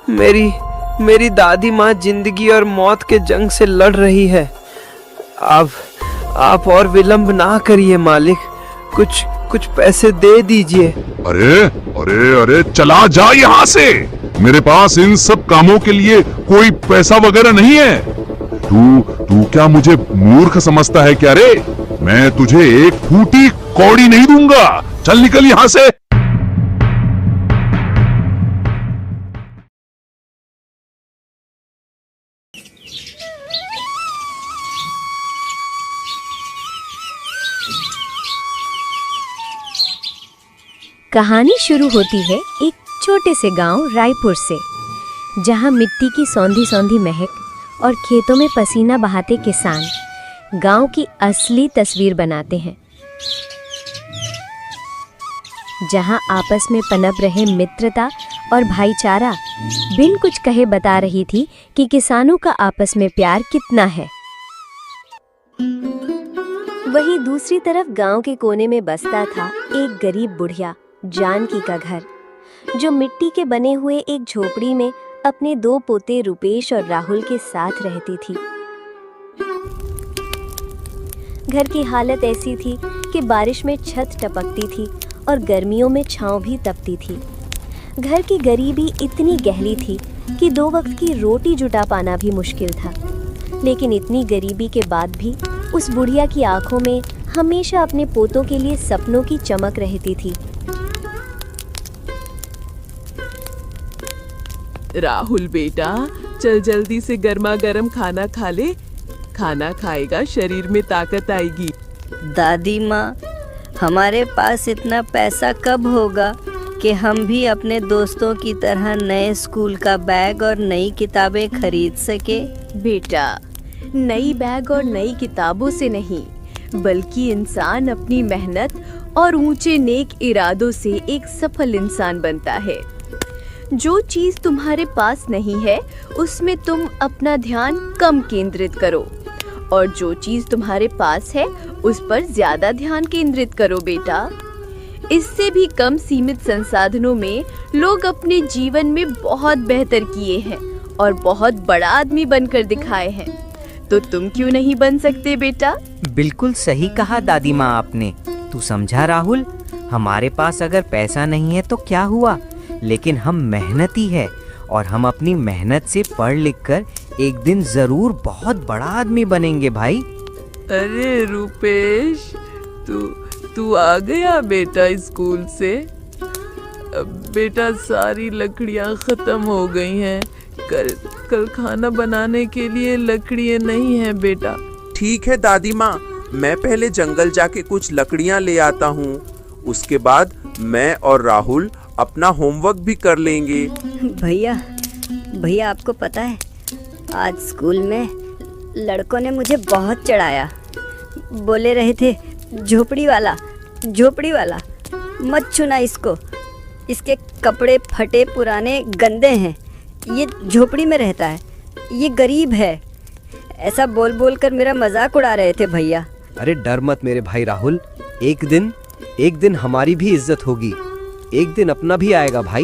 मेरी मेरी दादी माँ जिंदगी और मौत के जंग से लड़ रही है। आप और विलंब ना करिए मालिक, कुछ कुछ पैसे दे दीजिए। अरे अरे अरे चला जा यहाँ से। मेरे पास इन सब कामों के लिए कोई पैसा वगैरह नहीं है। तू क्या मुझे मूर्ख समझता है क्या रे? मैं तुझे एक फूटी कौड़ी नहीं दूंगा। चल निकल यहाँ से। कहानी शुरू होती है एक छोटे से गांव रायपुर से, जहां मिट्टी की सौंधी सौंधी महक और खेतों में पसीना बहाते किसान गांव की असली तस्वीर बनाते हैं। जहां आपस में पनप रहे मित्रता और भाईचारा बिन कुछ कहे बता रही थी कि किसानों का आपस में प्यार कितना है। वहीं दूसरी तरफ गांव के कोने में बसता था एक गरीब बुढ़िया जानकी का घर, जो मिट्टी के बने हुए एक झोपड़ी में अपने 2 पोते रुपेश और राहुल के साथ रहती थी। घर की हालत ऐसी थी कि बारिश में छत टपकती थी और गर्मियों में छांव भी तपती थी। घर की गरीबी इतनी गहरी थी कि 2 वक्त की रोटी जुटा पाना भी मुश्किल था। लेकिन इतनी गरीबी के बाद भी उस बुढ़िया की आंखों में हमेशा अपने पोतों के लिए सपनों की चमक रहती थी। राहुल बेटा, चल जल्दी से गर्मा गर्म खाना खा ले। खाना खाएगा शरीर में ताकत आएगी। दादी माँ, हमारे पास इतना पैसा कब होगा कि हम भी अपने दोस्तों की तरह नए स्कूल का बैग और नई किताबें खरीद सके? बेटा, नई बैग और नई किताबों से नहीं, बल्कि इंसान अपनी मेहनत और ऊंचे नेक इरादों से एक सफल इंसान बनता है। जो चीज तुम्हारे पास नहीं है उसमें तुम अपना ध्यान कम केंद्रित करो, और जो चीज तुम्हारे पास है उस पर ज्यादा ध्यान केंद्रित करो बेटा। इससे भी कम सीमित संसाधनों में लोग अपने जीवन में बहुत बेहतर किए हैं और बहुत बड़ा आदमी बनकर दिखाए हैं। तो तुम क्यों नहीं बन सकते बेटा? बिल्कुल सही कहा दादी माँ आपने। तू समझा राहुल, हमारे पास अगर पैसा नहीं है तो क्या हुआ, लेकिन हम मेहनती है और हम अपनी मेहनत से पढ़ लिख कर एक दिन जरूर बहुत बड़ा आदमी बनेंगे भाई। अरे रुपेश, तू आ गया बेटा स्कूल से? बेटा, सारी लकड़ियां खत्म हो गई हैं। कल खाना बनाने के लिए लकड़ियां नहीं हैं बेटा। ठीक है दादी माँ, मैं पहले जंगल जाके कुछ लकड़ियां ले आता हूँ। उसके बाद मैं और राहुल अपना होमवर्क भी कर लेंगे। भैया आपको पता है, आज स्कूल में लड़कों ने मुझे बहुत चढ़ाया। बोले रहे थे, झोपड़ी वाला मत छूना इसको, इसके कपड़े फटे पुराने गंदे हैं, ये झोपड़ी में रहता है, ये गरीब है। ऐसा बोल बोल कर मेरा मजाक उड़ा रहे थे भैया। अरे डर मत मेरे भाई राहुल, एक दिन हमारी भी इज्जत होगी। एक दिन अपना भी आएगा भाई,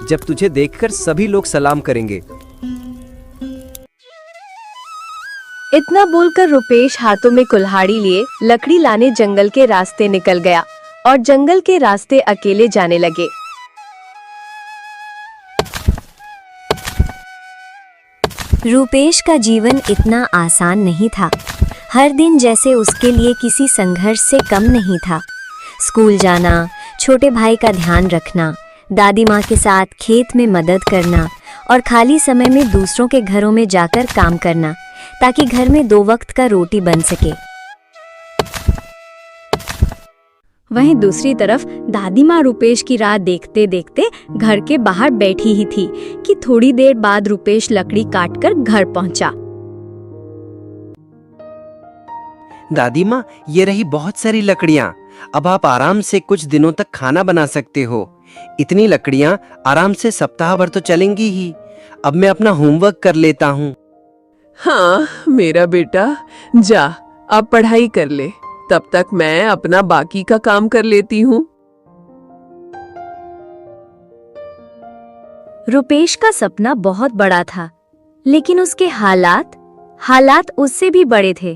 जब तुझे देखकर सभी लोग सलाम करेंगे। इतना बोलकर रुपेश हाथों में कुल्हाड़ी लिए लकड़ी लाने जंगल के रास्ते निकल गया और जंगल के रास्ते अकेले जाने लगे। रुपेश का जीवन इतना आसान नहीं था। हर दिन जैसे उसके लिए किसी संघर्ष से कम नहीं था। स्कूल जाना, छोटे भाई का ध्यान रखना, दादी माँ के साथ खेत में मदद करना और खाली समय में दूसरों के घरों में जाकर काम करना, ताकि घर में 2 वक्त का रोटी बन सके। वहीं दूसरी तरफ दादी माँ रुपेश की राह देखते देखते घर के बाहर बैठी ही थी कि थोड़ी देर बाद रुपेश लकड़ी काटकर घर पहुंचा। दादी माँ, ये रही बहुत सारी लकड़ियाँ। अब आप आराम से कुछ दिनों तक खाना बना सकते हो। इतनी लकड़ियाँ आराम से सप्ताह भर तो चलेंगी ही। अब मैं अपना होमवर्क कर लेता हूँ। हाँ मेरा बेटा, जा अब पढ़ाई कर ले, तब तक मैं अपना बाकी का काम कर लेती हूँ। रुपेश का सपना बहुत बड़ा था, लेकिन उसके हालात उससे भी बड़े थे।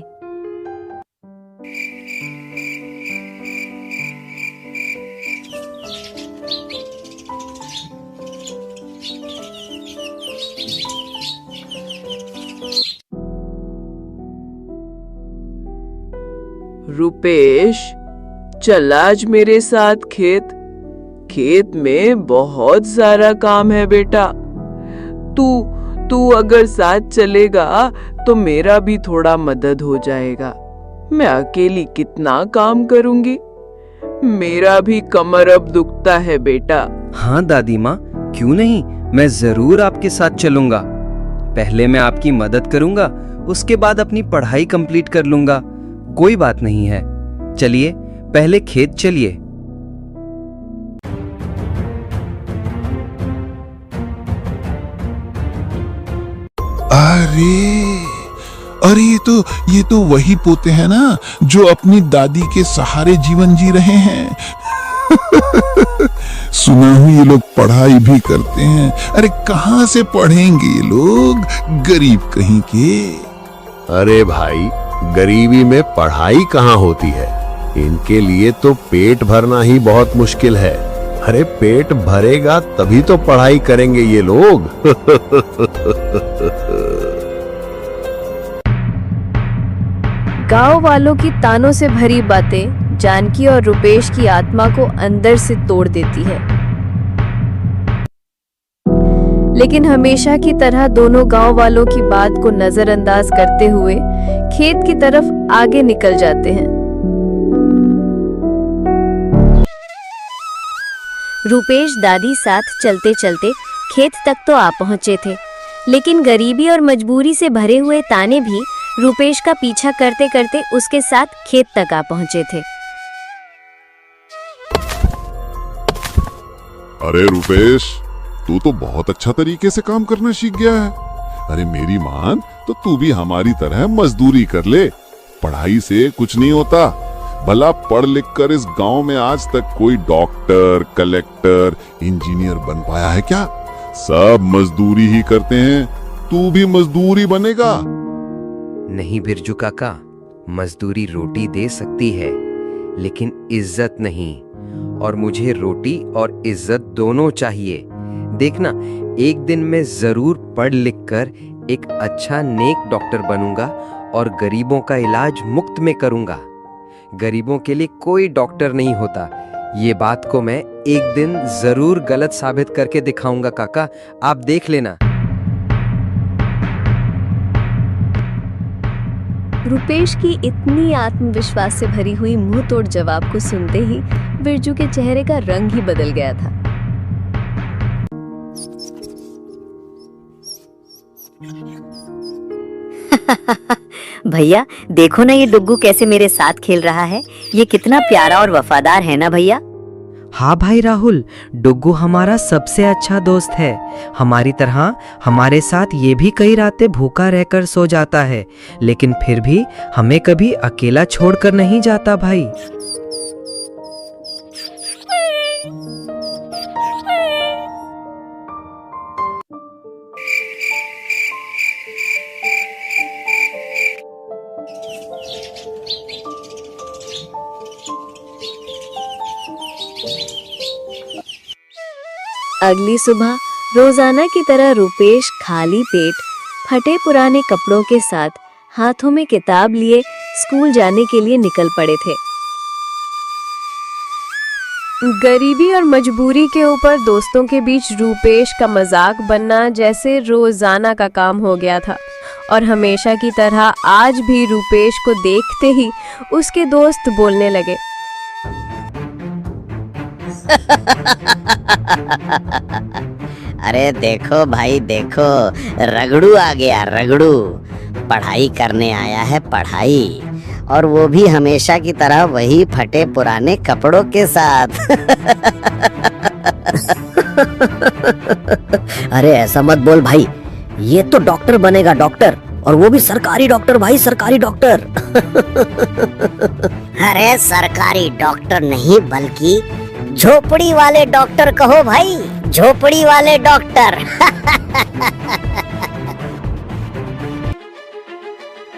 रुपेश, चल आज मेरे साथ खेत में बहुत सारा काम है बेटा। तू अगर साथ चलेगा तो मेरा भी थोड़ा मदद हो जाएगा। मैं अकेली कितना काम करूंगी, मेरा भी कमर अब दुखता है बेटा। हाँ दादी माँ, क्यों नहीं, मैं जरूर आपके साथ चलूंगा। पहले मैं आपकी मदद करूंगा, उसके बाद अपनी पढ़ाई कंप्लीट कर लूंगा। कोई बात नहीं है, चलिए पहले खेत चलिए। अरे ये तो वही पोते हैं ना जो अपनी दादी के सहारे जीवन जी रहे हैं। सुना हूं ये लोग पढ़ाई भी करते हैं। अरे कहां से पढ़ेंगे ये लोग, गरीब कहीं के। अरे भाई, गरीबी में पढ़ाई कहाँ होती है? इनके लिए तो पेट भरना ही बहुत मुश्किल है। अरे पेट भरेगा तभी तो पढ़ाई करेंगे ये लोग। गांव वालों की तानों से भरी बातें जानकी और रुपेश की आत्मा को अंदर से तोड़ देती है। लेकिन हमेशा की तरह दोनों गांव वालों की बात को नजरअंदाज करते हुए खेत की तरफ आगे निकल जाते हैं। रुपेश दादी साथ चलते चलते खेत तक तो आ पहुंचे थे, लेकिन गरीबी और मजबूरी से भरे हुए ताने भी रुपेश का पीछा करते करते उसके साथ खेत तक आ पहुंचे थे। अरे रुपेश, तू तो बहुत अच्छा तरीके से काम करना सीख गया है। अरे मेरी मान तो तू भी हमारी तरह मजदूरी कर ले। पढ़ाई से कुछ नहीं होता। भला पढ़ लिख कर इस गांव में आज तक कोई डॉक्टर, कलेक्टर, इंजीनियर बन पाया है क्या? सब मजदूरी ही करते हैं। तू भी मजदूरी बनेगा। नहीं बिरजू काका, मजदूरी रोटी दे सकती है, लेकिन इज्जत नहीं। और मुझे रोटी और इज्जत दोनों चाहिए। देखना, एक दिन मैं जरूर पढ़ लिख कर एक अच्छा नेक डॉक्टर बनूंगा और गरीबों का इलाज मुफ्त में करूंगा। गरीबों के लिए कोई डॉक्टर नहीं होता, ये बात को मैं एक दिन जरूर गलत साबित करके दिखाऊंगा काका, आप देख लेना। रुपेश की इतनी आत्मविश्वास से भरी हुई मुंह तोड़ जवाब को सुनते ही बिरजू के चेहरे का रंग ही बदल गया था। भैया देखो ना, ये डुग्गू कैसे मेरे साथ खेल रहा है। ये कितना प्यारा और वफादार है ना भैया। हाँ भाई राहुल, डुग्गू हमारा सबसे अच्छा दोस्त है। हमारी तरह हमारे साथ ये भी कई रातें भूखा रहकर सो जाता है, लेकिन फिर भी हमें कभी अकेला छोड़कर नहीं जाता भाई। अगली सुबह रोजाना की तरह रुपेश खाली पेट फटे पुराने कपड़ों के साथ हाथों में किताब लिए स्कूल जाने के लिए निकल पड़े थे। गरीबी और मजबूरी के ऊपर दोस्तों के बीच रुपेश का मजाक बनना जैसे रोजाना का काम हो गया था, और हमेशा की तरह आज भी रुपेश को देखते ही उसके दोस्त बोलने लगे। अरे देखो भाई देखो, रगड़ू आ गया, रगड़ू पढ़ाई करने आया है, पढ़ाई, और वो भी हमेशा की तरह वही फटे पुराने कपड़ों के साथ। अरे ऐसा मत बोल भाई, ये तो डॉक्टर बनेगा, डॉक्टर, और वो भी सरकारी डॉक्टर भाई, सरकारी डॉक्टर। अरे सरकारी डॉक्टर नहीं बल्कि झोपड़ी वाले डॉक्टर कहो भाई। झोपड़ी वाले डॉक्टर।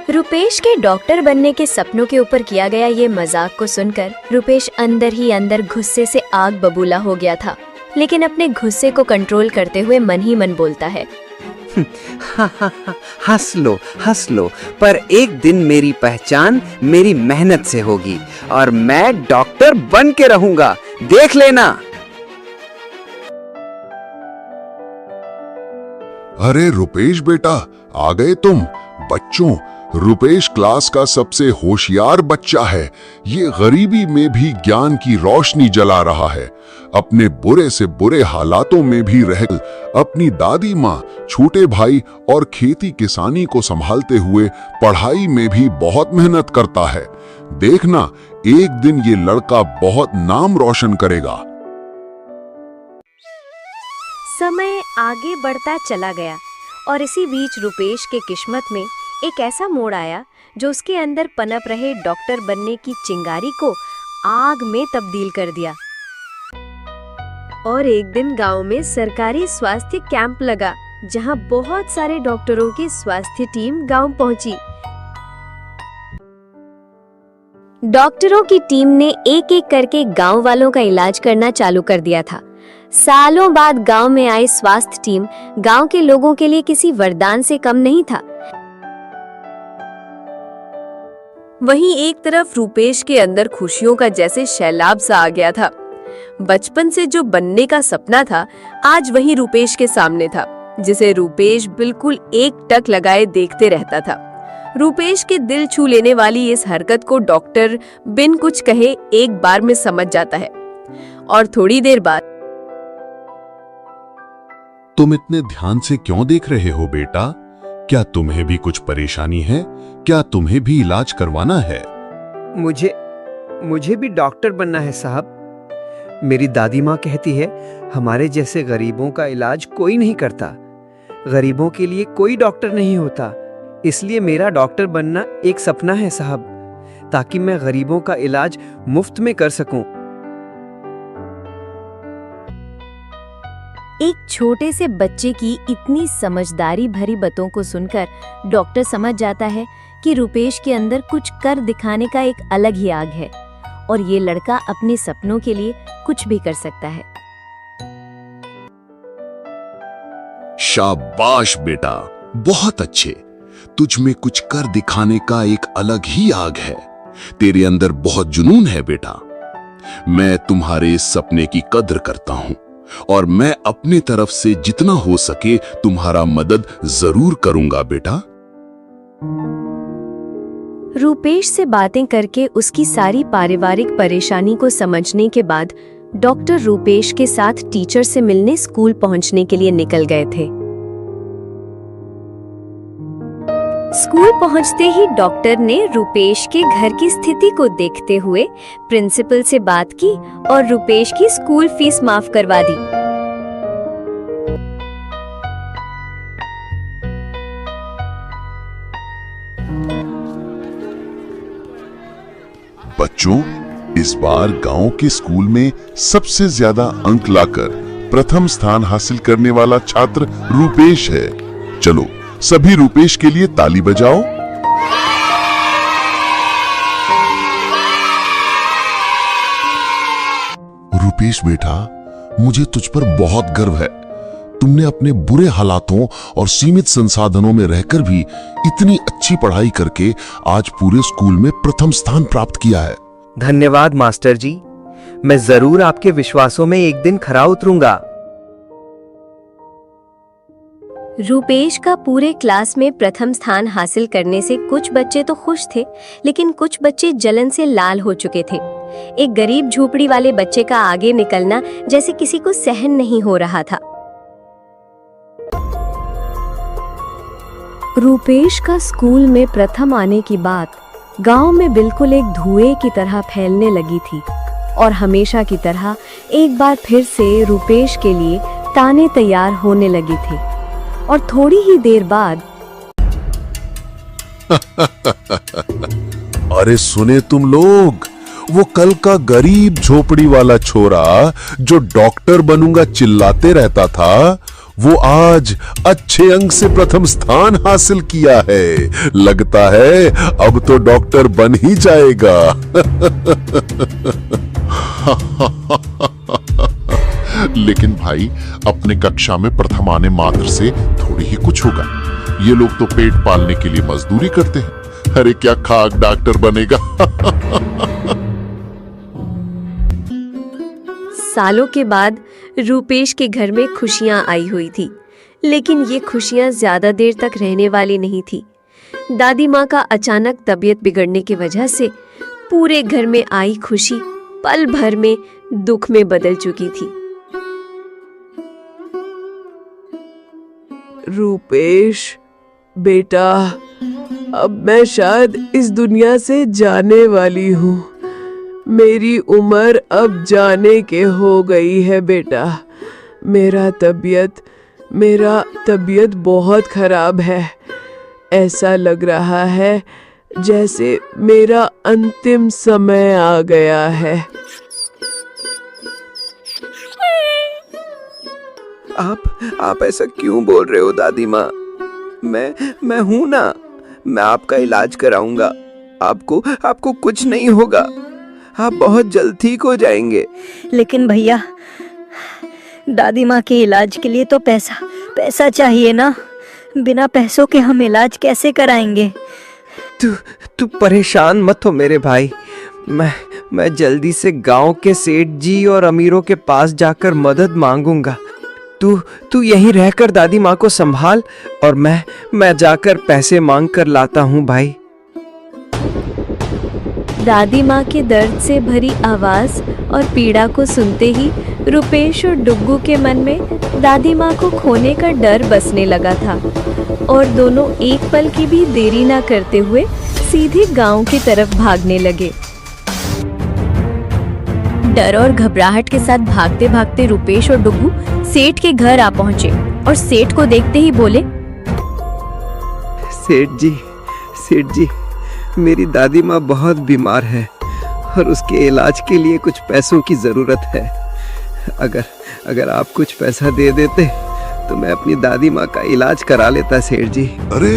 रुपेश के डॉक्टर बनने के सपनों के ऊपर किया गया ये मजाक को सुनकर रुपेश अंदर ही अंदर गुस्से से आग बबूला हो गया था, लेकिन अपने गुस्से को कंट्रोल करते हुए मन ही मन बोलता है, हंस लो, पर एक दिन मेरी पहचान मेरी मेहनत से होगी और मैं डॉक्टर बन के रहूंगा, देख लेना। अरे रुपेश बेटा, आ गए तुम। बच्चों, रुपेश क्लास का सबसे होशियार बच्चा है। ये गरीबी में भी ज्ञान की रोशनी जला रहा है। अपने बुरे से बुरे हालातों में भी रह अपनी दादी माँ, छोटे भाई और खेती किसानी को संभालते हुए पढ़ाई में भी बहुत मेहनत करता है। देखना, एक दिन ये लड़का बहुत नाम रोशन करेगा। समय आगे बढ़ता चला गया और इसी बीच रुपेश के किस्मत में एक ऐसा मोड़ आया जो उसके अंदर पनप रहे डॉक्टर बनने की चिंगारी को आग में तब्दील कर दिया। और एक दिन गांव में सरकारी स्वास्थ्य कैंप लगा, जहां बहुत सारे डॉक्टरों की स्वास्थ्य टीम गांव पहुंची। डॉक्टरों की टीम ने एक एक करके गांव वालों का इलाज करना चालू कर दिया था। सालों बाद गांव में आई स्वास्थ्य टीम गांव के लोगों के लिए किसी वरदान से कम नहीं था। वहीं एक तरफ रुपेश के अंदर खुशियों का जैसे सैलाब सा आ गया था। बचपन से जो बनने का सपना था, आज वही रुपेश के सामने था, जिसे रुपेश बिल्कुल एक टक लगाए देखते रहता था। रुपेश के दिल छू लेने वाली इस हरकत को डॉक्टर बिन कुछ कहे एक बार में समझ जाता है। और थोड़ी देर बाद, तुम इतने ध्यान से क्यों देख रहे हो बेटा? क्या तुम्हें भी कुछ परेशानी है? क्या तुम्हें भी इलाज करवाना है? मुझे भी डॉक्टर बनना है साहब। मेरी दादी माँ कहती है, हमारे जैसे गरीबों का इलाज कोई नहीं करता। गरीबों के लिए कोई डॉक्टर नहीं होता, इसलिए मेरा डॉक्टर बनना एक सपना है साहब, ताकि मैं गरीबों का इलाज मुफ्त में कर सकूं। एक छोटे से बच्चे की इतनी समझदारी भरी बातों को सुनकर डॉक्टर समझ जाता है कि रुपेश के अंदर कुछ कर दिखाने का एक अलग ही आग है और ये लड़का अपने सपनों के लिए कुछ भी कर सकता है। शाबाश बेटा, बहुत अच्छे। तुझ में कुछ कर दिखाने का एक अलग ही आग है। तेरे अंदर बहुत जुनून है बेटा। मैं तुम्हारे इस सपने की कद्र करता हूं और मैं अपनी तरफ से जितना हो सके तुम्हारा मदद जरूर करूंगा बेटा। रुपेश से बातें करके उसकी सारी पारिवारिक परेशानी को समझने के बाद डॉक्टर रुपेश के साथ टीचर से मिलने स्कूल पहुंचने के लिए निकल गए थे। स्कूल पहुंचते ही डॉक्टर ने रुपेश के घर की स्थिति को देखते हुए प्रिंसिपल से बात की और रुपेश की स्कूल फीस माफ करवा दी। बच्चों, इस बार गांव के स्कूल में सबसे ज्यादा अंक लाकर प्रथम स्थान हासिल करने वाला छात्र रुपेश है। चलो सभी रुपेश के लिए ताली बजाओ। रुपेश बेटा, मुझे तुझ पर बहुत गर्व है। तुमने अपने बुरे हालातों और सीमित संसाधनों में रहकर भी इतनी अच्छी पढ़ाई करके आज पूरे स्कूल में प्रथम स्थान प्राप्त किया है। धन्यवाद मास्टर जी, मैं जरूर आपके विश्वासों में एक दिन खरा उतरूंगा। रुपेश का पूरे क्लास में प्रथम स्थान हासिल करने से कुछ बच्चे तो खुश थे, लेकिन कुछ बच्चे जलन से लाल हो चुके थे। एक गरीब झोपड़ी वाले बच्चे का आगे निकलना जैसे किसी को सहन नहीं हो रहा था। रुपेश का स्कूल में प्रथम आने की बात गांव में बिल्कुल एक धुएं की तरह फैलने लगी थी और हमेशा की तरह एक बार फिर से रुपेश के लिए ताने तैयार होने लगे थे। और थोड़ी ही देर बाद अरे सुने तुम लोग, वो कल का गरीब झोपड़ी वाला छोरा जो डॉक्टर बनूंगा चिल्लाते रहता था, वो आज अच्छे अंक से प्रथम स्थान हासिल किया है। लगता है अब तो डॉक्टर बन ही जाएगा। लेकिन भाई, अपने कक्षा में प्रथम आने मात्र से थोड़ी ही कुछ होगा। ये लोग तो पेट पालने के लिए मजदूरी करते हैं। अरे क्या खाक डॉक्टर बनेगा। सालों के बाद रूपेश के घर में खुशियां आई हुई थी, लेकिन ये खुशियां ज्यादा देर तक रहने वाली नहीं थी। दादी माँ का अचानक तबीयत बिगड़ने की वजह से पूरे घर में आई खुशी पल भर में दुख में बदल चुकी थी। रूपेश बेटा, अब मैं शायद इस दुनिया से जाने वाली हूँ। मेरी उम्र अब जाने के हो गई है बेटा। मेरा तबीयत बहुत खराब है। ऐसा लग रहा है जैसे मेरा अंतिम समय आ गया है। आप ऐसा क्यों बोल रहे हो दादी माँ? मैं हूं ना, मैं आपका इलाज कराऊंगा। आपको कुछ नहीं होगा। आप बहुत जल्द ठीक हो जाएंगे। लेकिन भैया, दादी माँ के इलाज के लिए तो पैसा चाहिए ना। बिना पैसों के हम इलाज कैसे कराएंगे? तू परेशान मत हो मेरे भाई। मैं जल्दी से गांव के सेठ जी और अमीरों के पास जाकर मदद मांगूंगा। तू यहीं रहकर दादी माँ को संभाल और मैं जाकर पैसे मांग कर लाता हूँ भाई। दादी माँ के दर्द से भरी आवाज और पीड़ा को सुनते ही रूपेश और डुग्गू के मन में दादी माँ को खोने का डर बसने लगा था और दोनों एक पल की भी देरी ना करते हुए सीधे गांव की तरफ भागने लगे। डर और घबराहट के साथ भागते भागते रूपेश और डुग्गू सेठ के घर आ पहुंचे और सेठ को देखते ही बोले, सेठ जी, मेरी दादी माँ बहुत बीमार है और उसके इलाज के लिए कुछ पैसों की जरूरत है। अगर आप कुछ पैसा दे देते तो मैं अपनी दादी माँ का इलाज करा लेता सेठ जी। अरे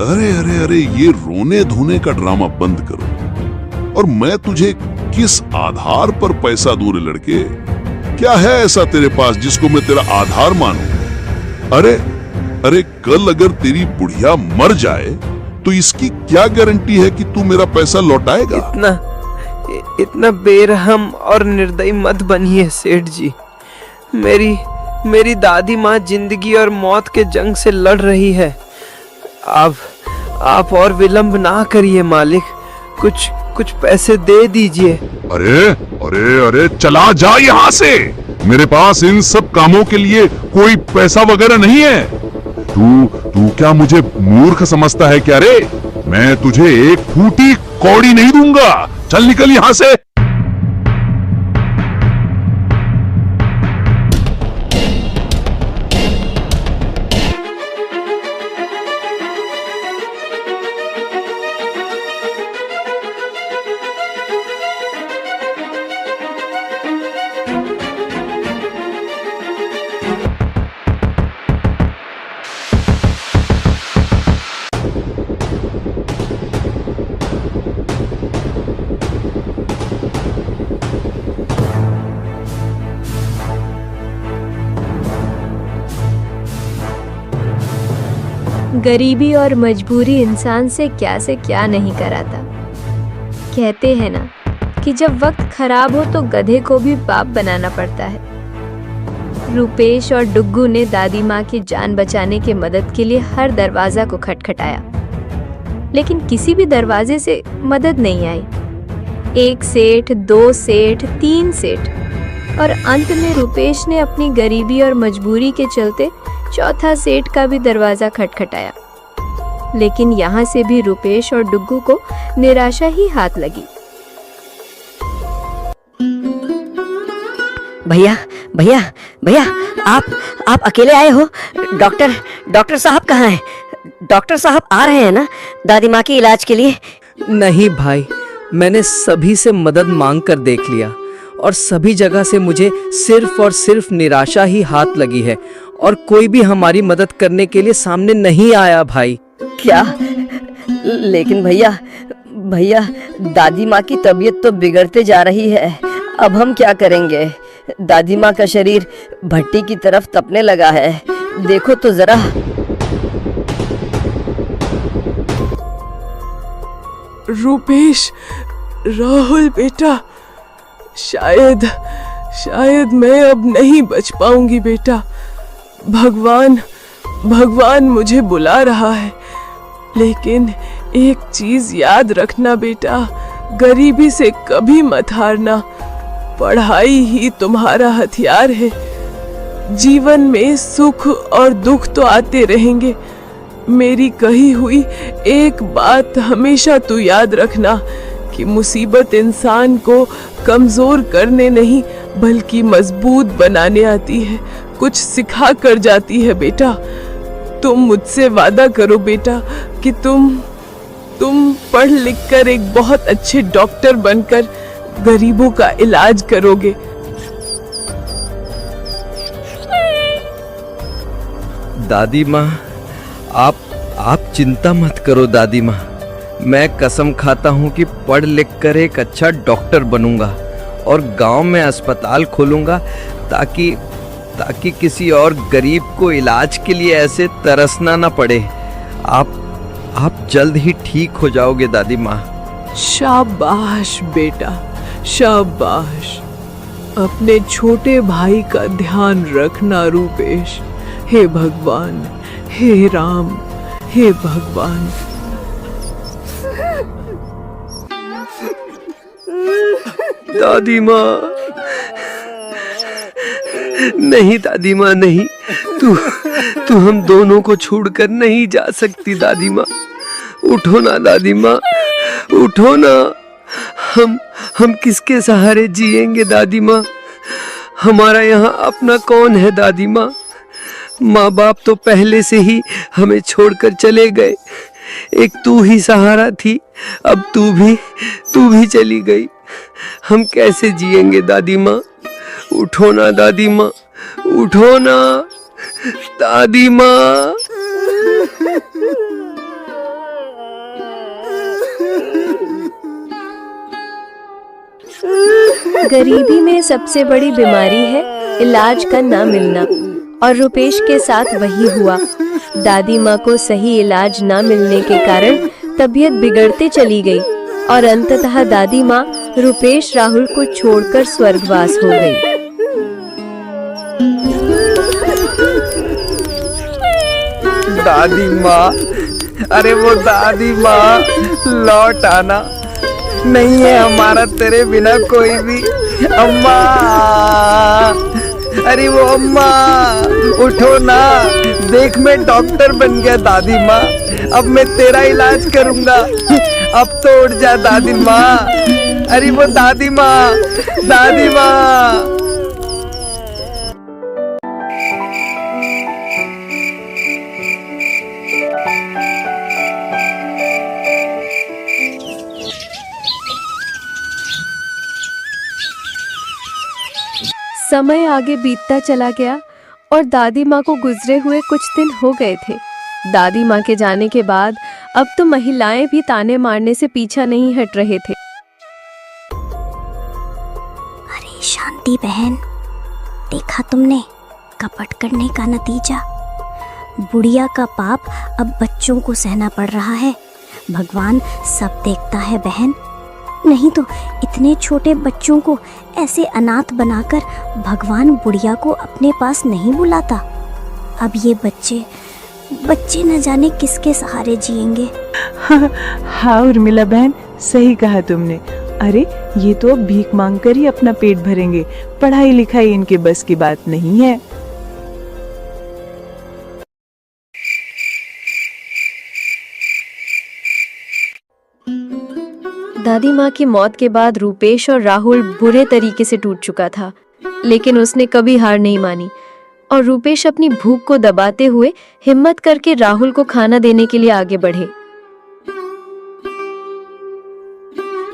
अरे अरे अरे, ये रोने धोने का ड्रामा बंद करो। और मैं तुझे किस आधार पर पैसा दूं रे लड़के? क्या है ऐसा तेरे पास जिसको मैं तेरा आधार मानूं? अरे कल अगर तेरी बुढ़िया मर जाए तो इसकी क्या गारंटी है कि तू मेरा पैसा लौटाएगा? इतना बेरहम और निर्दयी मत बनिए सेठ जी। मेरी दादी माँ जिंदगी और मौत के जंग से लड़ रही है। आप और विलंब ना करिए मालिक, कुछ पैसे दे दीजिए। अरे चला जा यहाँ से। मेरे पास इन सब कामों के लिए कोई पैसा वगैरह नहीं है। तू क्या मुझे मूर्ख समझता है क्या रे? मैं तुझे एक फूटी कौड़ी नहीं दूंगा। चल निकल यहाँ से। गरीबी और मजबूरी इंसान से क्या नहीं कराता। कहते हैं ना कि जब वक्त खराब हो तो गधे को भी बाप बनाना पड़ता है। रूपेश और डुग्गू ने दादी माँ की जान बचाने की मदद के लिए हर दरवाजा को खटखटाया, लेकिन किसी भी दरवाजे से मदद नहीं आई। 1 सेठ, 2 सेठ, 3 सेठ और अंत में रूपेश ने अपनी गरीबी और मजबूरी के चलते चौथा सेठ का भी दरवाजा खटखटाया, लेकिन यहाँ से भी रूपेश और डुग्गू को निराशा ही हाथ लगी। भैया, आप अकेले आए हो? डॉक्टर साहब कहाँ हैं? डॉक्टर साहब आ रहे हैं ना दादी माँ के इलाज के लिए? नहीं भाई, मैंने सभी से मदद मांग कर देख लिया और सभी जगह से मुझे सिर्फ और सिर्फ निराशा ही हाथ लगी है और कोई भी हमारी मदद करने के लिए सामने नहीं आया भाई। क्या? लेकिन भैया भैया दादी माँ की तबीयत तो बिगड़ते जा रही है, अब हम क्या करेंगे? दादी माँ का शरीर भट्टी की तरफ तपने लगा है, देखो तो जरा। रूपेश, राहुल बेटा, शायद मैं अब नहीं बच पाऊंगी बेटा। भगवान मुझे बुला रहा है, लेकिन एक चीज याद रखना बेटा, गरीबी से कभी मत हारना। पढ़ाई ही तुम्हारा हथियार है। जीवन में सुख और दुख तो आते रहेंगे। मेरी कही हुई एक बात हमेशा तू याद रखना कि मुसीबत इंसान को कमजोर करने नहीं बल्कि मजबूत बनाने आती है, कुछ सिखा कर जाती है बेटा। तुम मुझसे वादा करो बेटा कि तुम पढ़ लिख कर एक बहुत अच्छे डॉक्टर बनकर गरीबों का इलाज करोगे। दादी माँ, आप चिंता मत करो दादी माँ। मैं कसम खाता हूँ कि पढ़ लिख कर एक अच्छा डॉक्टर बनूंगा और गांव में अस्पताल खोलूंगा ताकि किसी और गरीब को इलाज के लिए ऐसे तरसना ना पड़े। आप जल्द ही ठीक हो जाओगे दादी माँ। शाबाश बेटा, शाबाश। अपने छोटे भाई का ध्यान रखना रूपेश। हे भगवान, हे राम, हे भगवान। दादी माँ, नहीं दादी माँ नहीं, तू हम दोनों को छोड़कर नहीं जा सकती दादी माँ। उठो ना दादी माँ, उठो ना। हम किसके सहारे जिएंगे दादी माँ? हमारा यहाँ अपना कौन है दादी माँ? माँ बाप तो पहले से ही हमें छोड़कर चले गए। एक तू ही सहारा थी, अब तू भी चली गई। हम कैसे जिएंगे दादी माँ? उठो ना दादी माँ, उठो ना दादी माँ। गरीबी में सबसे बड़ी बीमारी है इलाज का ना मिलना, और रुपेश के साथ वही हुआ। दादी माँ को सही इलाज ना मिलने के कारण तबीयत बिगड़ते चली गई और अंततः दादी माँ रुपेश राहुल को छोड़कर स्वर्गवास हो गई। दादी माँ, अरे वो दादी माँ, लौट आना। नहीं है हमारा तेरे बिना कोई भी। अम्मा, अरे वो अम्मा, उठो ना। देख मैं डॉक्टर बन गया दादी माँ, अब मैं तेरा इलाज करूंगा। अब तो उठ जा दादी माँ। अरे वो दादी माँ, दादी माँ। समय आगे बीतता चला गया और दादी माँ को गुजरे हुए कुछ दिन हो गए थे। दादी माँ के जाने के बाद अब तो महिलाएं भी ताने मारने से पीछा नहीं हट रहे थे। अरे शांति बहन, देखा तुमने कपट करने का नतीजा? बुढ़िया का पाप अब बच्चों को सहना पड़ रहा है। भगवान सब देखता है बहन। नहीं तो इतने छोटे बच्चों को ऐसे अनाथ बनाकर भगवान बुढ़िया को अपने पास नहीं बुलाता। अब ये बच्चे न जाने किसके सहारे जिएंगे। हाँ उर्मिला बहन, सही कहा तुमने। अरे ये तो अब भीख मांग कर ही अपना पेट भरेंगे, पढ़ाई लिखाई इनके बस की बात नहीं है। दादी माँ की मौत के बाद रूपेश और राहुल बुरे तरीके से टूट चुका था, लेकिन उसने कभी हार नहीं मानी और रूपेश अपनी भूख को दबाते हुए हिम्मत करके राहुल को खाना देने के लिए आगे बढ़े।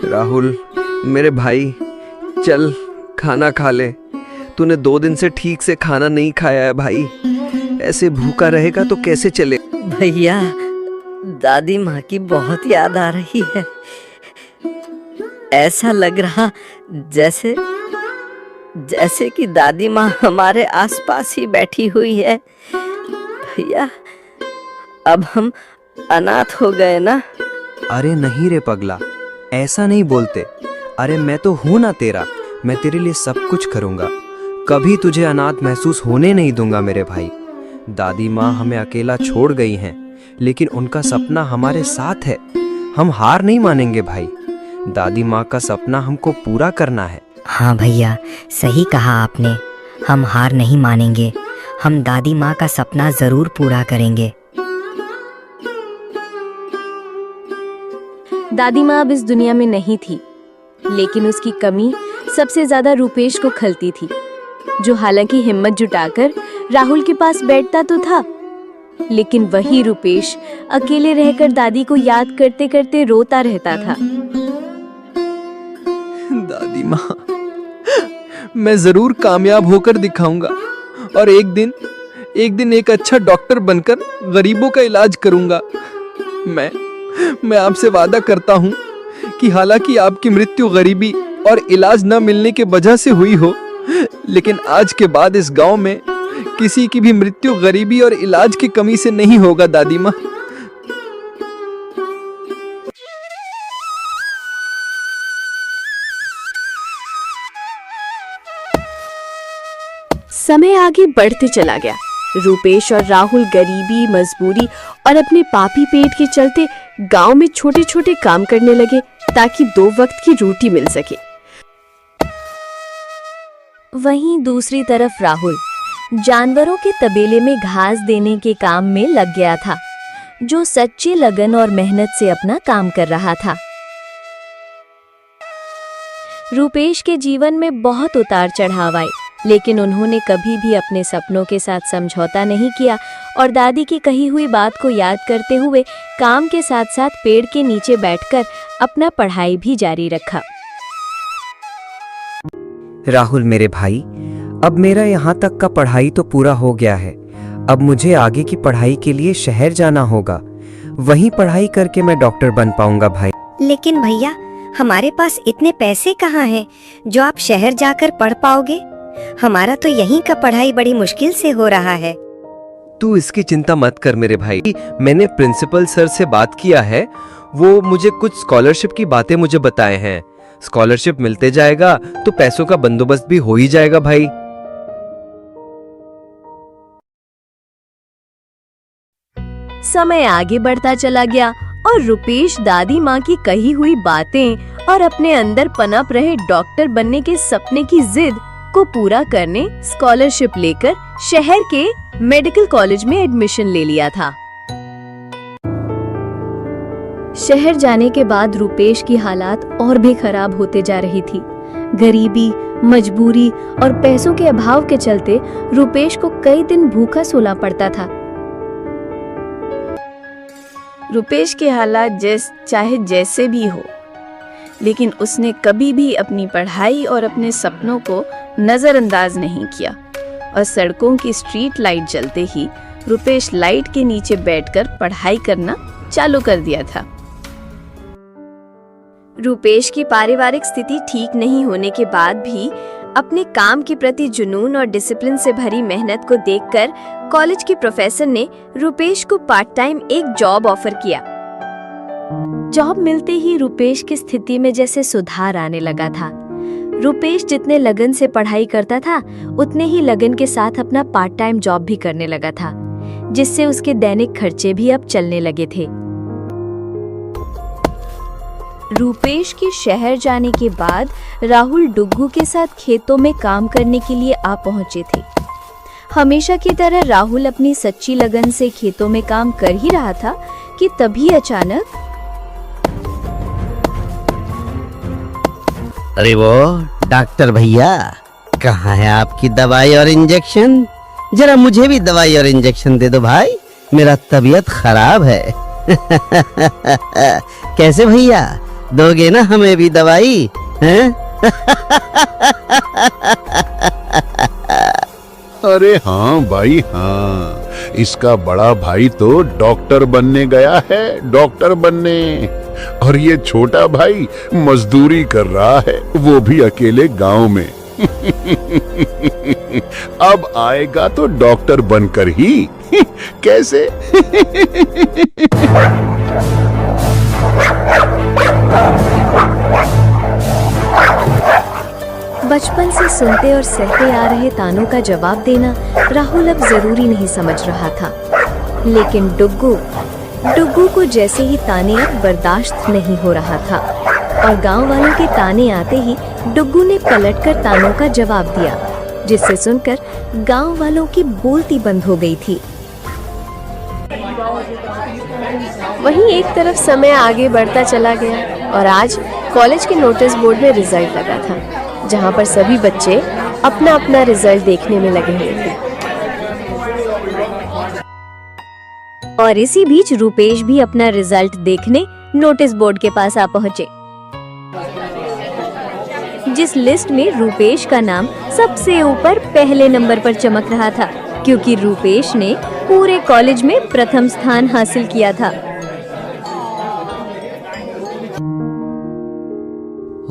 राहुल मेरे भाई, चल खाना खा ले। तूने 2 दिन से ठीक से खाना नहीं खाया है भाई। ऐसे भूखा रहेगा तो कैसे चले। भैया, दादी माँ की बहुत याद आ रही है। ऐसा लग रहा जैसे जैसे कि दादी माँ हमारे आसपास ही बैठी हुई है। भैया, अब हम अनाथ हो गए ना। अरे नहीं रे पगला, ऐसा नहीं बोलते। अरे मैं तो हूं ना तेरा, मैं तेरे लिए सब कुछ करूंगा। कभी तुझे अनाथ महसूस होने नहीं दूंगा मेरे भाई। दादी माँ हमें अकेला छोड़ गई हैं, लेकिन उनका सपना हमारे साथ है। हम हार नहीं मानेंगे भाई। दादी माँ का सपना हमको पूरा करना है। हाँ भैया, सही कहा आपने। हम हार नहीं मानेंगे। हम दादी माँ का सपना जरूर पूरा करेंगे। दादी माँ अब इस दुनिया में नहीं थी, लेकिन उसकी कमी सबसे ज्यादा रुपेश को खलती थी, जो हालांकि हिम्मत जुटाकर राहुल के पास बैठता तो था, लेकिन वही रुपेश अकेले रहकर दादी को याद करते करते रोता रहता था। दादी माँ, मैं जरूर कामयाब होकर दिखाऊंगा और एक दिन एक अच्छा डॉक्टर बनकर गरीबों का इलाज करूंगा। मैं आपसे वादा करता हूँ कि हालांकि आपकी मृत्यु गरीबी और इलाज न मिलने के वजह से हुई हो, लेकिन आज के बाद इस गांव में किसी की भी मृत्यु गरीबी और इलाज की कमी से नहीं होगा दादी माँ। समय आगे बढ़ते चला गया। रुपेश और राहुल गरीबी, मजबूरी और अपने पापी पेट के चलते गांव में छोटे छोटे काम करने लगे ताकि 2 वक्त की रोटी मिल सके। वहीं दूसरी तरफ राहुल जानवरों के तबेले में घास देने के काम में लग गया था, जो सच्ची लगन और मेहनत से अपना काम कर रहा था। रुपेश के जीवन में बहुत उतार चढ़ाव आए, लेकिन उन्होंने कभी भी अपने सपनों के साथ समझौता नहीं किया और दादी की कही हुई बात को याद करते हुए काम के साथ साथ पेड़ के नीचे बैठकर अपना पढ़ाई भी जारी रखा। राहुल मेरे भाई, अब मेरा यहाँ तक का पढ़ाई तो पूरा हो गया है। अब मुझे आगे की पढ़ाई के लिए शहर जाना होगा। वहीं पढ़ाई करके मैं डॉक्टर बन पाऊंगा भाई। लेकिन भैया, हमारे पास इतने पैसे कहाँ हैं जो आप शहर जाकर पढ़ पाओगे? हमारा तो यहीं का पढ़ाई बड़ी मुश्किल से हो रहा है। तू इसकी चिंता मत कर मेरे भाई। मैंने प्रिंसिपल सर से बात किया है, वो मुझे कुछ स्कॉलरशिप की बातें मुझे बताए हैं। स्कॉलरशिप मिलते जाएगा तो पैसों का बंदोबस्त भी हो ही जाएगा भाई। समय आगे बढ़ता चला गया और रुपेश दादी माँ की कही हुई बातें और अपने अंदर पनप रहे डॉक्टर बनने के सपने की जिद को पूरा करने स्कॉलरशिप लेकर शहर के मेडिकल कॉलेज में एडमिशन ले लिया था। शहर जाने के बाद रुपेश की हालात और भी खराब होते जा रही थी। गरीबी, मजबूरी और पैसों के अभाव के चलते रुपेश को कई दिन भूखा सोना पड़ता था। रुपेश के हालात चाहे जैसे भी हो, लेकिन उसने कभी भी अपनी पढ़ाई और अपने सपनों को नजरअंदाज नहीं किया और सड़कों की स्ट्रीट लाइट जलते ही रुपेश लाइट के नीचे बैठकर पढ़ाई करना चालू कर दिया था। रुपेश की पारिवारिक स्थिति ठीक नहीं होने के बाद भी अपने काम के प्रति जुनून और डिसिप्लिन से भरी मेहनत को देखकर कॉलेज के प्रोफेसर ने रुपेश को पार्ट टाइम एक जॉब ऑफर किया। जॉब मिलते ही रुपेश की स्थिति में जैसे सुधार आने लगा था। रुपेश जितने लगन से पढ़ाई करता था, उतने ही लगन के साथ अपना पार्ट टाइम जॉब भी करने लगा था, जिससे उसके दैनिक खर्चे भी अब चलने लगे थे। रुपेश के शहर जाने के बाद राहुल डुग्गू के साथ खेतों में काम करने के लिए आ पहुंचे थे। हमेशा की तरह राहुल अपनी सच्ची लगन से खेतों में काम कर ही रहा था कि तभी अचानक अरे वो डॉक्टर भैया, कहाँ है आपकी दवाई और इंजेक्शन? जरा मुझे भी दवाई और इंजेक्शन दे दो भाई, मेरा तबीयत खराब है। कैसे भैया, दोगे ना हमें भी दवाई हैं? अरे हाँ भाई हाँ, इसका बड़ा भाई तो डॉक्टर बनने गया है, डॉक्टर बनने। और ये छोटा भाई मजदूरी कर रहा है, वो भी अकेले गांव में। अब आएगा तो डॉक्टर बनकर ही। कैसे? बचपन से सुनते और सहते आ रहे तानों का जवाब देना राहुल अब जरूरी नहीं समझ रहा था। लेकिन डुग्गू को जैसे ही ताने अब बर्दाश्त नहीं हो रहा था और गांव वालों के ताने आते ही डुग्गू ने पलटकर तानों का जवाब दिया, जिससे सुनकर गांव वालों की बोलती बंद हो गई थी। वहीं एक तरफ समय आगे बढ़ता चला गया और आज कॉलेज के नोटिस बोर्ड में रिजल्ट लगा था, जहां पर सभी बच्चे अपना अपना रिजल्ट देखने में लगे हुए थे। और इसी बीच रुपेश भी अपना रिजल्ट देखने नोटिस बोर्ड के पास आ पहुंचे, जिस लिस्ट में रुपेश का नाम सबसे ऊपर पहले नंबर पर चमक रहा था, क्योंकि रुपेश ने पूरे कॉलेज में प्रथम स्थान हासिल किया था।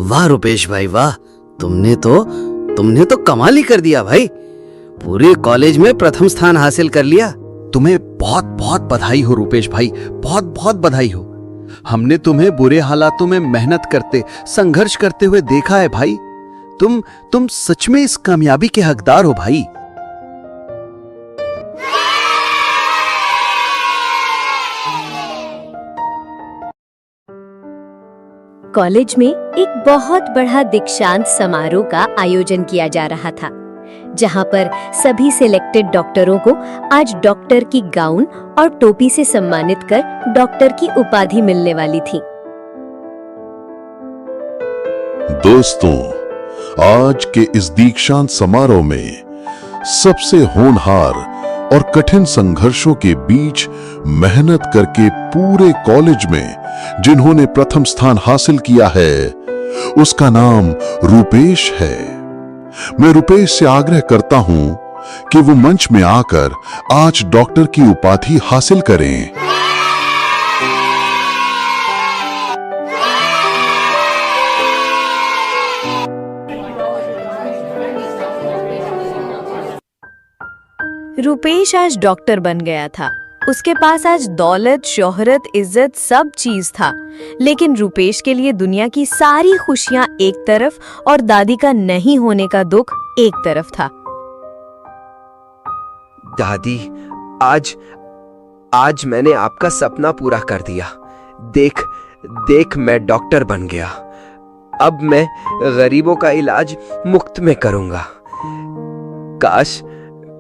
वाह रुपेश भाई वाह, तुमने तो कमाल ही कर दिया भाई। पूरे कॉलेज में प्रथम स्थान हासिल कर लिया। तुम्हें बहुत बहुत बधाई हो रुपेश भाई, बहुत बहुत बधाई हो। हमने तुम्हें बुरे हालातों में मेहनत करते, संघर्ष करते हुए देखा है भाई। तुम सच में इस कामयाबी के हकदार हो भाई। कॉलेज में एक बहुत बड़ा दीक्षांत समारोह का आयोजन किया जा रहा था, जहां पर सभी सिलेक्टेड डॉक्टरों को आज डॉक्टर की गाउन और टोपी से सम्मानित कर डॉक्टर की उपाधि मिलने वाली थी। दोस्तों, आज के इस दीक्षांत समारोह में सबसे होनहार और कठिन संघर्षों के बीच मेहनत करके पूरे कॉलेज में जिन्होंने प्रथम स्थान हासिल किया है, उसका नाम रुपेश है। मैं रुपेश से आग्रह करता हूं कि वो मंच में आकर आज डॉक्टर की उपाधि हासिल करें। रुपेश आज डॉक्टर बन गया था। उसके पास आज दौलत, शोहरत, इज्जत सब चीज था, लेकिन रुपेश के लिए दुनिया की सारी खुशियां एक तरफ और दादी का नहीं होने का दुख एक तरफ था। दादी, आज मैंने आपका सपना पूरा कर दिया। देख मैं डॉक्टर बन गया। अब मैं गरीबों का इलाज मुफ्त में करूंगा।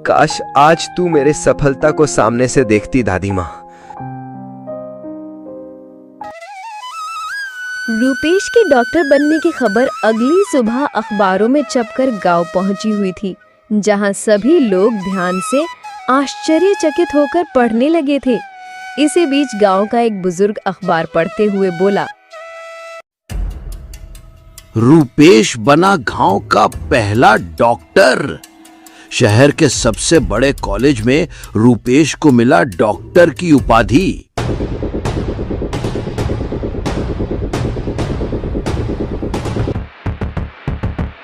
काश आज तू मेरे सफलता को सामने से देखती दादी माँ। रुपेश के डॉक्टर बनने की खबर अगली सुबह अखबारों में छपकर गांव पहुंची हुई थी, जहां सभी लोग ध्यान से आश्चर्यचकित होकर पढ़ने लगे थे। इसी बीच गांव का एक बुजुर्ग अखबार पढ़ते हुए बोला, रुपेश बना गांव का पहला डॉक्टर। शहर के सबसे बड़े कॉलेज में रुपेश को मिला डॉक्टर की उपाधि।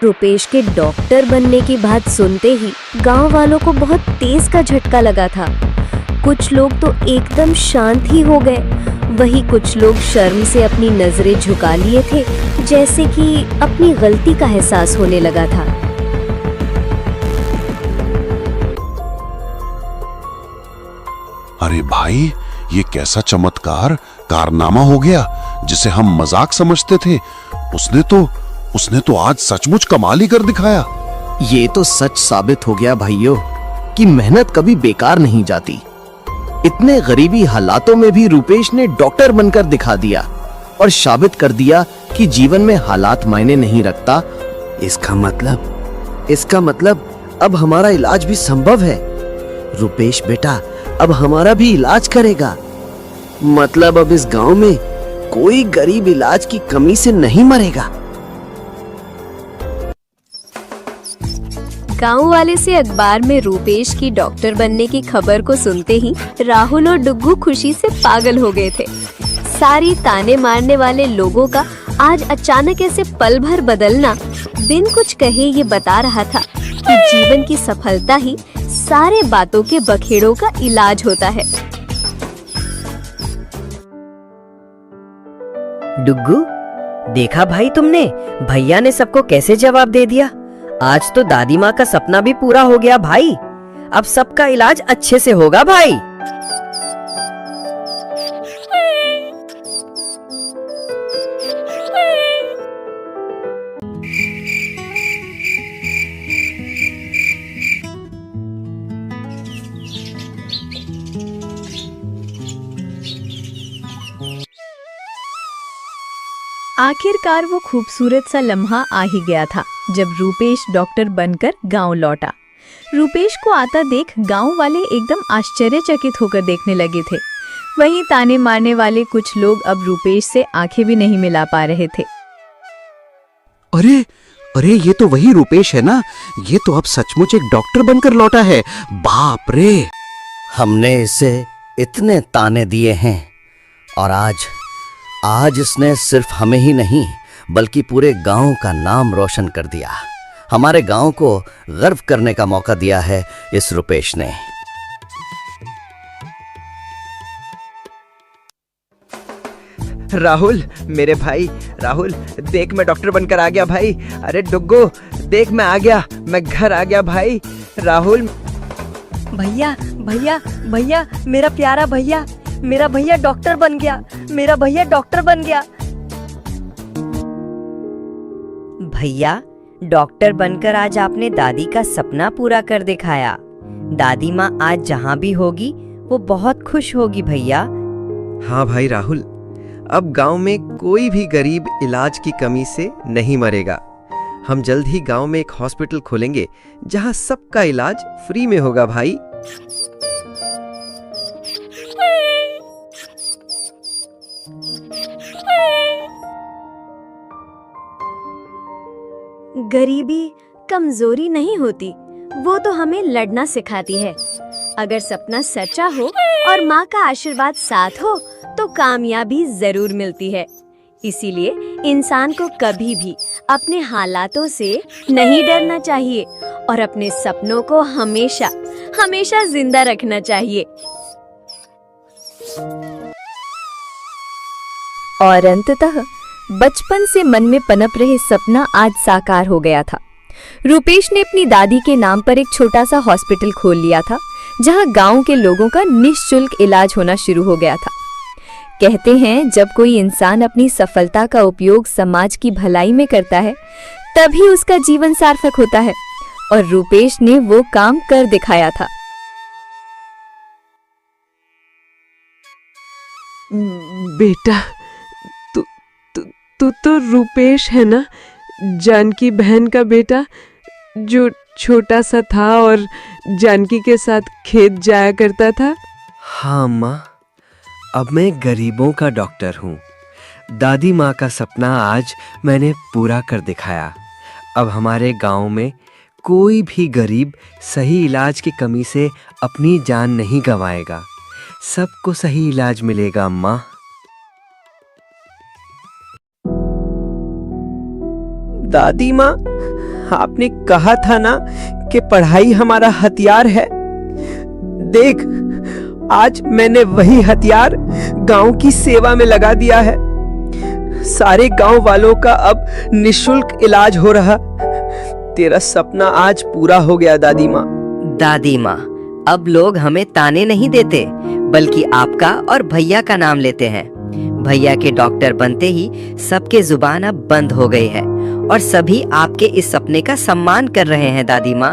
रुपेश के डॉक्टर बनने की बात सुनते ही गांव वालों को बहुत तेज का झटका लगा था। कुछ लोग तो एकदम शांत ही हो गए, वहीं कुछ लोग शर्म से अपनी नजरें झुका लिए थे, जैसे कि अपनी गलती का एहसास होने लगा था। अरे भाई, ये कैसा चमत्कार कारनामा हो गया जिसे हम मजाक समझते थे। उसने तो आज सचमुच कमाल ही कर दिखाया। ये तो सच साबित हो गया भाइयों कि मेहनत कभी बेकार नहीं जाती। इतने गरीबी हालातों में भी रुपेश ने डॉक्टर बनकर दिखा दिया और साबित कर दिया कि जीवन में हालात मायने नहीं रखता। इसका मतलब अब हमारा इलाज भी संभव है। रुपेश बेटा अब हमारा भी इलाज करेगा। मतलब अब इस गांव में कोई गरीब इलाज की कमी से नहीं मरेगा। गांव वाले से अखबार में रूपेश की डॉक्टर बनने की खबर को सुनते ही राहुल और डुग्गू खुशी से पागल हो गए थे। सारी ताने मारने वाले लोगों का आज अचानक ऐसे पल भर बदलना बिन कुछ कहे ये बता रहा था कि जीवन की सफलता ही सारे बातों के बखेड़ों का इलाज होता है। डुग्गू, देखा भाई तुमने, भैया ने सबको कैसे जवाब दे दिया। आज तो दादी माँ का सपना भी पूरा हो गया भाई। अब सबका इलाज अच्छे से होगा भाई। आखिरकार वो खूबसूरत सा लम्हा आ ही गया था जब रूपेश डॉक्टर बनकर गांव लौटा। रूपेश को आता देख गांव वाले एकदम आश्चर्यचकित होकर देखने लगे थे। वहीं ताने मारने वाले कुछ लोग अब रूपेश से आंखें भी नहीं मिला पा रहे थे। अरे अरे, ये तो वही रूपेश है ना। ये तो अब सचमुच एक डॉक्टर बनकर लौटा है। बाप रे, हमने इसे इतने ताने दिए हैं और आज इसने सिर्फ हमें ही नहीं बल्कि पूरे गांव का नाम रोशन कर दिया। हमारे गांव को गर्व करने का मौका दिया है इस रूपेश ने। राहुल, मेरे भाई राहुल, देख मैं डॉक्टर बनकर आ गया भाई। अरे डुग्गू, देख मैं आ गया, मैं घर आ गया भाई। राहुल, भैया भैया भैया, मेरा प्यारा भैया, मेरा भैया डॉक्टर बन गया, मेरा भैया डॉक्टर बन गया। भैया, डॉक्टर बनकर आज आपने दादी का सपना पूरा कर दिखाया। दादी माँ आज जहाँ भी होगी वो बहुत खुश होगी भैया। हाँ भाई राहुल, अब गांव में कोई भी गरीब इलाज की कमी से नहीं मरेगा। हम जल्द ही गांव में एक हॉस्पिटल खोलेंगे जहां सबका इलाज फ्री में होगा भाई। गरीबी कमजोरी नहीं होती, वो तो हमें लड़ना सिखाती है। अगर सपना सच्चा हो और माँ का आशीर्वाद साथ हो तो कामयाबी जरूर मिलती है। इसीलिए इंसान को कभी भी अपने हालातों से नहीं डरना चाहिए और अपने सपनों को हमेशा हमेशा जिंदा रखना चाहिए। और अंततः बचपन से मन में पनप रहे सपना आज साकार हो गया था। रूपेश ने अपनी दादी के नाम पर एक छोटा सा हॉस्पिटल खोल लिया था जहां गांव के लोगों का निःशुल्क इलाज होना शुरू हो गया था। कहते हैं जब कोई इंसान अपनी सफलता का उपयोग समाज की भलाई में करता है तभी उसका जीवन सार्थक होता है, और रूपेश ने वो काम कर दिखाया था। बेटा, तू तो रूपेश है ना, जानकी बहन का बेटा, जो छोटा सा था और जानकी के साथ खेत जाया करता था। हाँ माँ, अब मैं गरीबों का डॉक्टर हूँ। दादी माँ का सपना आज मैंने पूरा कर दिखाया। अब हमारे गांव में कोई भी गरीब सही इलाज की कमी से अपनी जान नहीं गंवाएगा। सबको सही इलाज मिलेगा माँ। दादी माँ, आपने कहा था ना कि पढ़ाई हमारा हथियार है। देख, आज मैंने वही हथियार गांव की सेवा में लगा दिया है। सारे गांव वालों का अब निःशुल्क इलाज हो रहा। तेरा सपना आज पूरा हो गया दादी माँ। दादी माँ, अब लोग हमें ताने नहीं देते बल्कि आपका और भैया का नाम लेते हैं। भैया के डॉक्टर बनते ही सबके जुबान अब बंद हो गई है और सभी आपके इस सपने का सम्मान कर रहे हैं दादी माँ।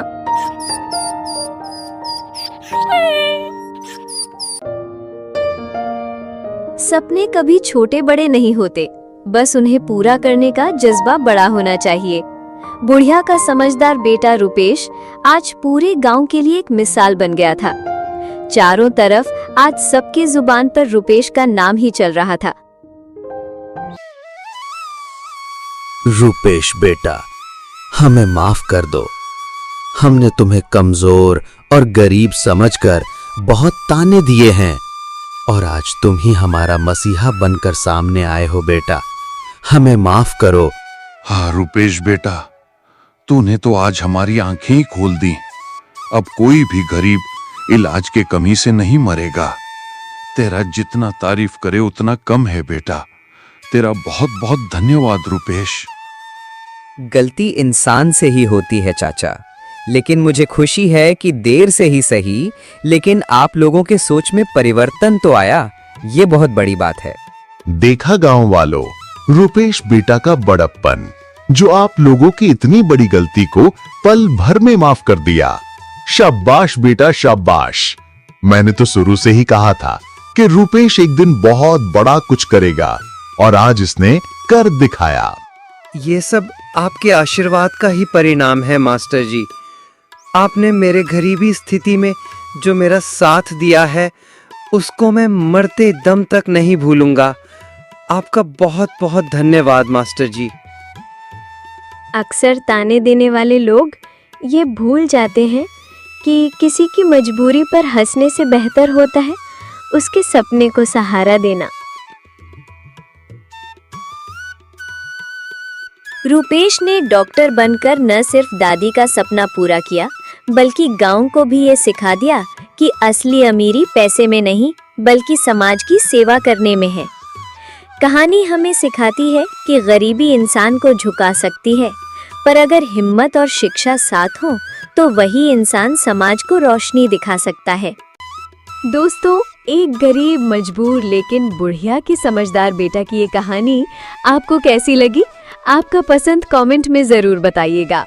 सपने कभी छोटे बड़े नहीं होते, बस उन्हें पूरा करने का जज्बा बड़ा होना चाहिए। बुढ़िया का समझदार बेटा रूपेश आज पूरे गांव के लिए एक मिसाल बन गया था। चारों तरफ आज सबकी जुबान पर रूपेश का नाम ही चल रहा था। रूपेश बेटा, हमें माफ कर दो। हमने तुम्हें कमजोर और गरीब समझकर बहुत ताने दिए हैं और आज तुम ही हमारा मसीहा बनकर सामने आए हो बेटा। हमें माफ करो। हाँ रूपेश बेटा, तूने तो आज हमारी आंखें ही खोल दी। अब कोई भी गरीब इलाज के कमी से नहीं मरेगा। तेरा जितना तारीफ करे उतना कम है बेटा। तेरा बहुत बहुत धन्यवाद रूपेश। गलती इंसान से ही होती है चाचा, लेकिन मुझे खुशी है कि देर से ही सही, लेकिन आप लोगों के सोच में परिवर्तन तो आया। ये बहुत बड़ी बात है। देखा गांव वालों, रूपेश बेटा का बड़प्पन, जो आप लोगों की इतनी बड़ी गलती को पल भर में माफ कर दिया। शाबाश बेटा शाबाश। मैंने तो शुरू से ही कहा था कि रूपेश एक दिन बहुत बड़ा कुछ करेगा और आज इसने कर दिखाया। ये सब आपके आशीर्वाद का ही परिणाम है मास्टर जी। आपने मेरे गरीबी स्थिति में जो मेरा साथ दिया है उसको मैं मरते दम तक नहीं भूलूंगा। आपका बहुत बहुत धन्यवाद मास्टर जी। अक्सर ताने देने वाले लोग ये भूल जाते हैं कि किसी की मजबूरी पर हंसने से बेहतर होता है उसके सपने को सहारा देना। रूपेश ने डॉक्टर बनकर न सिर्फ दादी का सपना पूरा किया, बल्कि गांव को भी ये सिखा दिया कि असली अमीरी पैसे में नहीं बल्कि समाज की सेवा करने में है। कहानी हमें सिखाती है कि गरीबी इंसान को झुका सकती है, पर अगर हिम्मत और शिक्षा साथ हो तो वही इंसान समाज को रोशनी दिखा सकता है। दोस्तों, एक गरीब मजबूर लेकिन बुढ़िया के समझदार बेटा की ये कहानी आपको कैसी लगी? आपका पसंद कमेंट में जरूर बताइएगा।